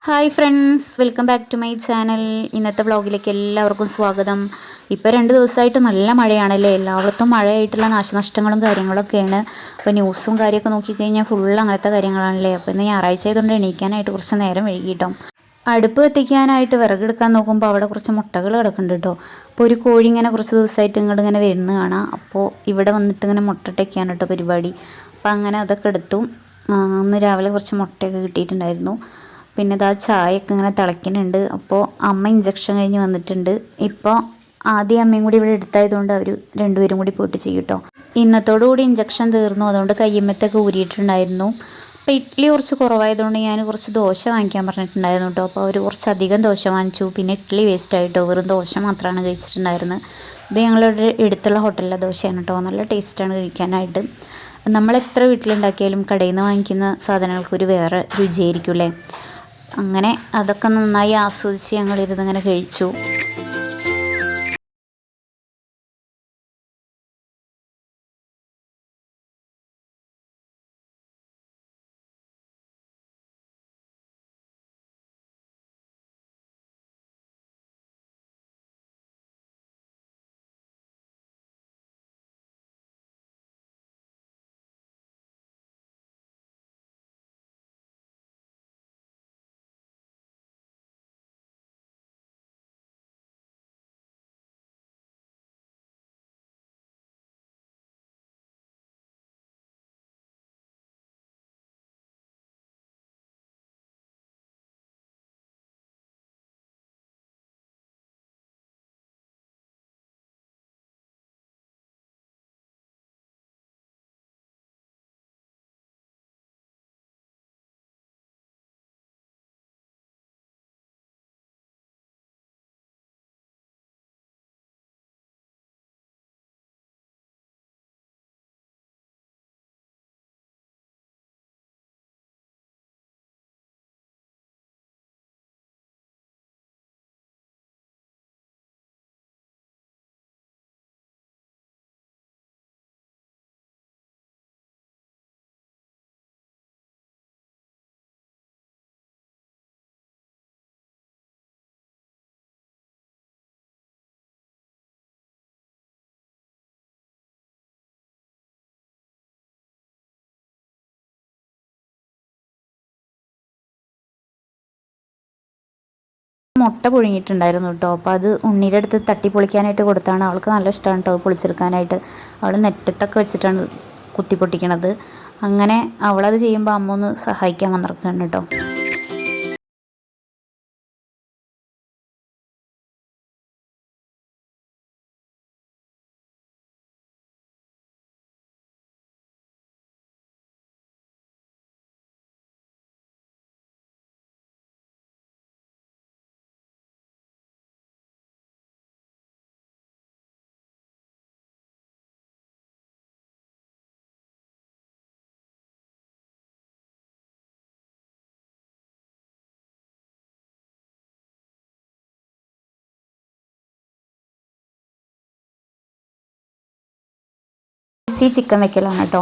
Hi friends, welcome back to my channel. ഇന്നത്തെ വ്ളോഗിലേക്ക് എല്ലാവർക്കും സ്വാഗതം. ഇപ്പോൾ 2 ദിവസമായിട്ട് നല്ല മഴയാണല്ലേ. എല്ലായിടത്തും മഴയായിട്ടുള്ള നാശനഷ്ടങ്ങളും കാര്യങ്ങളൊക്കെയാണ്. അപ്പോൾ ന്യൂസും കാര്യമൊക്കെ നോക്കിക്കഴിഞ്ഞാൽ ഫുള്ള് അങ്ങനത്തെ കാര്യങ്ങളാണല്ലേ. അപ്പോൾ ഇന്ന് ഞായറാഴ്ച ആയതുകൊണ്ട് എണീക്കാനായിട്ട് കുറച്ച് നേരം വൈകിട്ടോ. അടുപ്പ് കത്തിക്കാനായിട്ട് വിറകെടുക്കാൻ നോക്കുമ്പോൾ അവിടെ കുറച്ച് മുട്ടകൾ കിടക്കുന്നുണ്ട് കേട്ടോ. അപ്പോൾ ഒരു കോഴി ഇങ്ങനെ കുറച്ച് ദിവസമായിട്ട് ഇങ്ങനെ വരുന്ന കാണാം. അപ്പോൾ ഇവിടെ വന്നിട്ട് ഇങ്ങനെ മുട്ടട്ടൊക്കെയാണ് കേട്ടോ പരിപാടി. അപ്പോൾ അങ്ങനെ അതൊക്കെ എടുത്തു. ഇന്ന് രാവിലെ കുറച്ച് മുട്ടയൊക്കെ കിട്ടിയിട്ടുണ്ടായിരുന്നു. പിന്നെ ഇതാ ചായയൊക്കെ ഇങ്ങനെ തിളയ്ക്കുന്നുണ്ട്. അപ്പോൾ അമ്മ ഇഞ്ചക്ഷൻ കഴിഞ്ഞ് വന്നിട്ടുണ്ട്. ഇപ്പോൾ ആദ്യം അമ്മയും കൂടി ഇവിടെ എടുത്തായതുകൊണ്ട് അവർ രണ്ടുപേരും കൂടി പോയിട്ട് ചെയ്യും കേട്ടോ. ഇന്നത്തോടുകൂടി ഇഞ്ചക്ഷൻ തീർന്നു. അതുകൊണ്ട് കയ്യമ്മത്തൊക്കെ ഊരിയിട്ടുണ്ടായിരുന്നു. അപ്പോൾ ഇഡ്ഡലി കുറച്ച് കുറവായതുകൊണ്ട് ഞാൻ കുറച്ച് ദോശ വാങ്ങിക്കാൻ പറഞ്ഞിട്ടുണ്ടായിരുന്നു കേട്ടോ. അപ്പോൾ അവർ കുറച്ചധികം ദോശ വാങ്ങിച്ചു. പിന്നെ ഇഡ്ഡലി വേസ്റ്റ് ആയിട്ടോ, വെറും ദോശ മാത്രമാണ് കഴിച്ചിട്ടുണ്ടായിരുന്നത്. ഇത് ഞങ്ങളുടെ അടുത്തുള്ള ഹോട്ടലിലെ ദോശയാണ് കേട്ടോ. നല്ല ടേസ്റ്റാണ് കഴിക്കാനായിട്ട്. നമ്മൾ എത്ര വീട്ടിലുണ്ടാക്കിയാലും കടയിൽ നിന്ന് വാങ്ങിക്കുന്ന സാധനങ്ങൾക്കൊരു വേറെ രുചിയായിരിക്കും അല്ലേ. അങ്ങനെ അതൊക്കെ നന്നായി ആസ്വദിച്ച് ഞങ്ങളിരുന്നിങ്ങനെ കഴിച്ചു. മുട്ട പുഴുങ്ങിയിട്ടുണ്ടായിരുന്നു കേട്ടോ. അപ്പോൾ അത് ഉണ്ണിയുടെ അടുത്ത് തട്ടി പൊളിക്കാനായിട്ട് കൊടുത്താണ്. അവൾക്ക് നല്ല ഇഷ്ടമാണ് കേട്ടോ പൊളിച്ചെടുക്കാനായിട്ട്. അവൾ നെറ്റത്തൊക്കെ വെച്ചിട്ടാണ് കുത്തി പൊട്ടിക്കണത്. അങ്ങനെ അവളത് ചെയ്യുമ്പോൾ അമ്മ ഒന്ന് സഹായിക്കാൻ വന്നിരിക്കുകയാണ് കേട്ടോ. ചിക്കൻ വെക്കലാണ് കേട്ടോ.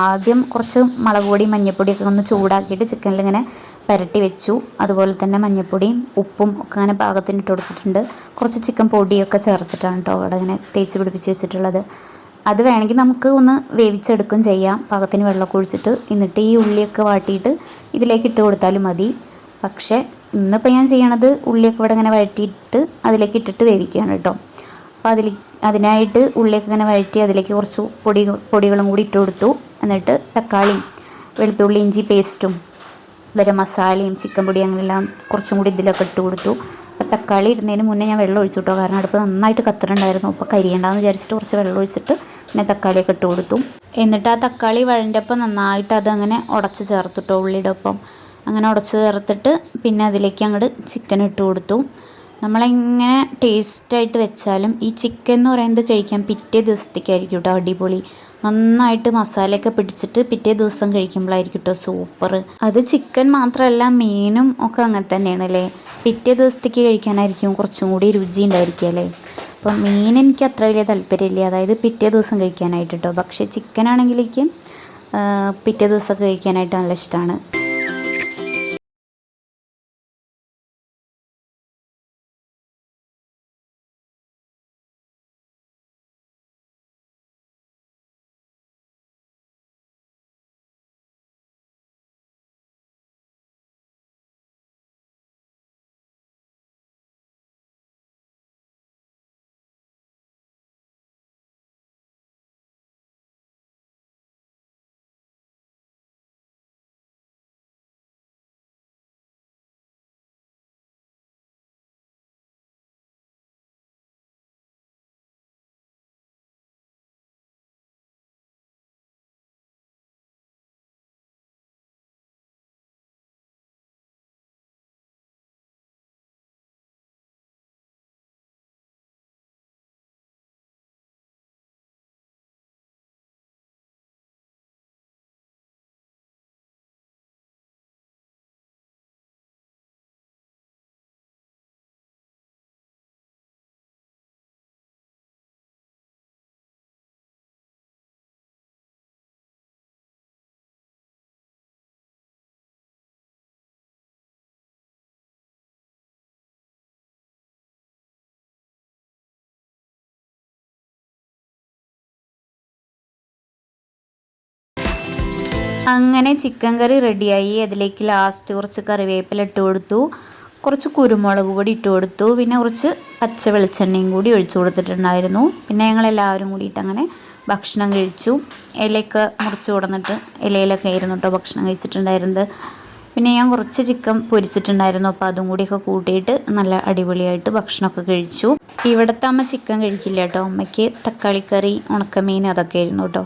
ആദ്യം കുറച്ച് മുളക് പൊടി മഞ്ഞൾപ്പൊടിയൊക്കെ ഒന്ന് ചൂടാക്കിയിട്ട് ചിക്കനിൽ ഇങ്ങനെ പുരട്ടി വെച്ചു. അതുപോലെ തന്നെ മഞ്ഞൾപ്പൊടിയും ഉപ്പും ഒക്കെ അങ്ങനെ പാകത്തിന് ഇട്ട് കൊടുത്തിട്ടുണ്ട്. കുറച്ച് ചിക്കൻ പൊടിയൊക്കെ ചേർത്തിട്ടാണ് കേട്ടോ അവിടെ ഇങ്ങനെ തേച്ച് പിടിപ്പിച്ച് വെച്ചിട്ടുള്ളത്. അത് വേണമെങ്കിൽ നമുക്ക് ഒന്ന് വേവിച്ചെടുക്കും ചെയ്യാം, പാകത്തിന് വെള്ളമൊക്കെ ഒഴിച്ചിട്ട്. എന്നിട്ട് ഈ ഉള്ളിയൊക്കെ വാട്ടിയിട്ട് ഇതിലേക്ക് ഇട്ട് കൊടുത്താലും മതി. പക്ഷേ ഇന്നിപ്പോൾ ഞാൻ ചെയ്യണത് ഉള്ളിയൊക്കെ ഇവിടെ ഇങ്ങനെ വഴറ്റിയിട്ട് അതിലേക്ക് ഇട്ടിട്ട് വേവിക്കുകയാണ് കേട്ടോ. അപ്പോൾ അതിനായിട്ട് ഉള്ളിയൊക്കെ ഇങ്ങനെ വഴറ്റി അതിലേക്ക് കുറച്ച് പൊടികളും കൂടി ഇട്ട് കൊടുത്തു. എന്നിട്ട് തക്കാളിയും വെളുത്തുള്ളി ഇഞ്ചി പേസ്റ്റും ഗരം മസാലയും ചിക്കൻ പൊടി അങ്ങനെയെല്ലാം കുറച്ചും കൂടി ഇതിലൊക്കെ ഇട്ട് കൊടുത്തു. അപ്പോൾ തക്കാളി ഇടുന്നതിന് മുന്നേ ഞാൻ വെള്ളം ഒഴിച്ചു കേട്ടോ. കാരണം അടുപ്പ് നന്നായിട്ട് കത്തറുണ്ടായിരുന്നു. അപ്പോൾ കരിയണ്ടെന്ന് വിചാരിച്ചിട്ട് കുറച്ച് വെള്ളം ഒഴിച്ചിട്ട് പിന്നെ തക്കാളിയൊക്കെ ഇട്ട് കൊടുത്തു. എന്നിട്ട് ആ തക്കാളി വഴണ്ടപ്പോൾ നന്നായിട്ട് അതങ്ങനെ ഉടച്ച് ചേർത്തിട്ടോ ഉള്ളിയുടെ ഒപ്പം. അങ്ങനെ ഉടച്ച് ചേർത്തിട്ട് പിന്നെ അതിലേക്ക് അങ്ങോട്ട് ചിക്കൻ ഇട്ട് കൊടുത്തു. നമ്മളെങ്ങനെ ടേസ്റ്റായിട്ട് വെച്ചാലും ഈ ചിക്കൻ എന്ന് പറയുന്നത് കഴിക്കാൻ പിറ്റേ ദിവസത്തേക്കായിരിക്കും കേട്ടോ അടിപൊളി. നന്നായിട്ട് മസാലയൊക്കെ പിടിച്ചിട്ട് പിറ്റേ ദിവസം കഴിക്കുമ്പോഴായിരിക്കും കേട്ടോ സൂപ്പർ. അത് ചിക്കൻ മാത്രമല്ല മീനും ഒക്കെ അങ്ങനെ തന്നെയാണ് അല്ലേ. പിറ്റേ ദിവസത്തേക്ക് കഴിക്കാനായിരിക്കും കുറച്ചും കൂടി രുചി ഉണ്ടായിരിക്കും അല്ലേ. അപ്പം മീൻ എനിക്ക് അത്ര വലിയ താല്പര്യമില്ല, അതായത് പിറ്റേ ദിവസം കഴിക്കാനായിട്ട് കേട്ടോ. പക്ഷേ ചിക്കൻ ആണെങ്കിലേക്ക് പിറ്റേ ദിവസമൊക്കെ കഴിക്കാനായിട്ട് നല്ല ഇഷ്ടമാണ്. അങ്ങനെ ചിക്കൻ കറി റെഡിയായി. അതിലേക്ക് ലാസ്റ്റ് കുറച്ച് കറിവേപ്പില ഇട്ട് കൊടുത്തു, കുറച്ച് കുരുമുളക് പൊടി ഇട്ട് കൊടുത്തു, പിന്നെ കുറച്ച് പച്ച വെളിച്ചെണ്ണയും കൂടി ഒഴിച്ചു കൊടുത്തിട്ടുണ്ടായിരുന്നു. പിന്നെ ഞങ്ങളെല്ലാവരും കൂടിയിട്ട് അങ്ങനെ ഭക്ഷണം കഴിച്ചു. ഇലയൊക്കെ മുറിച്ച് കൊടുത്തിട്ട് ഇലയിലൊക്കെ ആയിരുന്നു കേട്ടോ ഭക്ഷണം കഴിച്ചിട്ടുണ്ടായിരുന്നത്. പിന്നെ ഞാൻ കുറച്ച് ചിക്കൻ പൊരിച്ചിട്ടുണ്ടായിരുന്നു, അപ്പോൾ അതും കൂടിയൊക്കെ കൂട്ടിയിട്ട് നല്ല അടിപൊളിയായിട്ട് ഭക്ഷണമൊക്കെ കഴിച്ചു. ഇവിടുത്തെ അമ്മ ചിക്കൻ കഴിക്കില്ല കേട്ടോ, അമ്മയ്ക്ക് തക്കാളിക്കറി, ഉണക്കമീൻ അതൊക്കെ ആയിരുന്നു കേട്ടോ.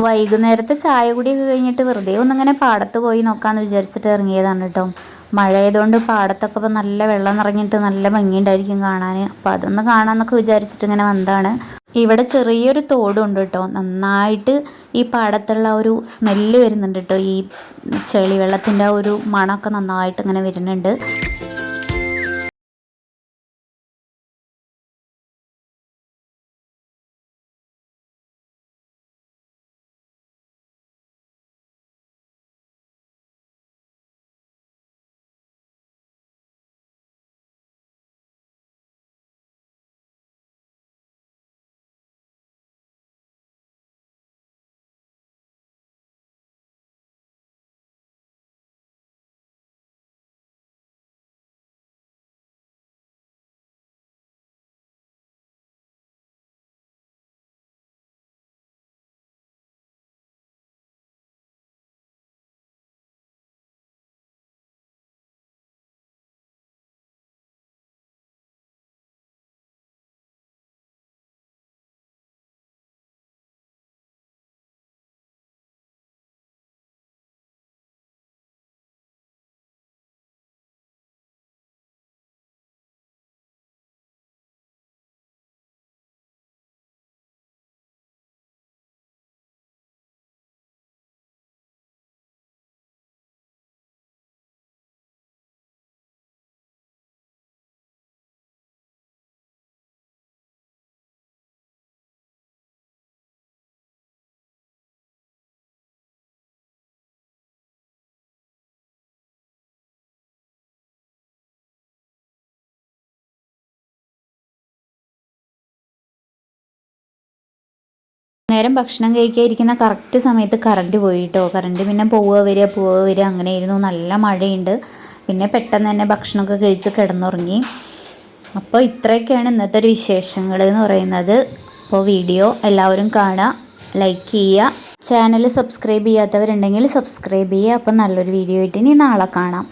വൈകുന്നേരത്തെ ചായ കുടിയൊക്കെ കഴിഞ്ഞിട്ട് വെറുതെ ഒന്നിങ്ങനെ പാടത്ത് പോയി നോക്കാമെന്ന് വിചാരിച്ചിട്ട് ഇറങ്ങിയതാണ് കേട്ടോ. മഴയായതുകൊണ്ട് പാടത്തൊക്കെ ഇപ്പോൾ നല്ല വെള്ളം നിറഞ്ഞിട്ട് നല്ല ഭംഗിയുണ്ടായിരിക്കും കാണാൻ. അപ്പോൾ അതൊന്ന് കാണാമെന്നൊക്കെ വിചാരിച്ചിട്ട് ഇങ്ങനെ വന്നതാണ്. ഇവിടെ ചെറിയൊരു തോടുണ്ട് കേട്ടോ. നന്നായിട്ട് ഈ പാടത്തുള്ള ഒരു സ്മെല്ല് വരുന്നുണ്ട് കേട്ടോ. ഈ ചെളി വെള്ളത്തിൻ്റെ ഒരു മണമൊക്കെ നന്നായിട്ട് ഇങ്ങനെ വരുന്നുണ്ട്. നേരം ഭക്ഷണം കഴിക്കാതിരിക്കുന്ന കറക്റ്റ് സമയത്ത് കറണ്ട് പോയി കേട്ടോ. കറണ്ട് പിന്നെ പോവുക വരിക അങ്ങനെയായിരുന്നു. നല്ല മഴയുണ്ട്. പിന്നെ പെട്ടെന്ന് തന്നെ ഭക്ഷണമൊക്കെ കഴിച്ച് കിടന്നുറങ്ങി. അപ്പോൾ ഇത്രയൊക്കെയാണ് ഇന്നത്തെ ഒരു വിശേഷങ്ങൾ എന്ന് പറയുന്നത്. അപ്പോൾ വീഡിയോ എല്ലാവരും കാണുക, ലൈക്ക് ചെയ്യുക, ചാനൽ സബ്സ്ക്രൈബ് ചെയ്യാത്തവരുണ്ടെങ്കിൽ സബ്സ്ക്രൈബ് ചെയ്യുക. അപ്പോൾ നല്ലൊരു വീഡിയോ ആയിട്ട് ഇനി നാളെ കാണാം.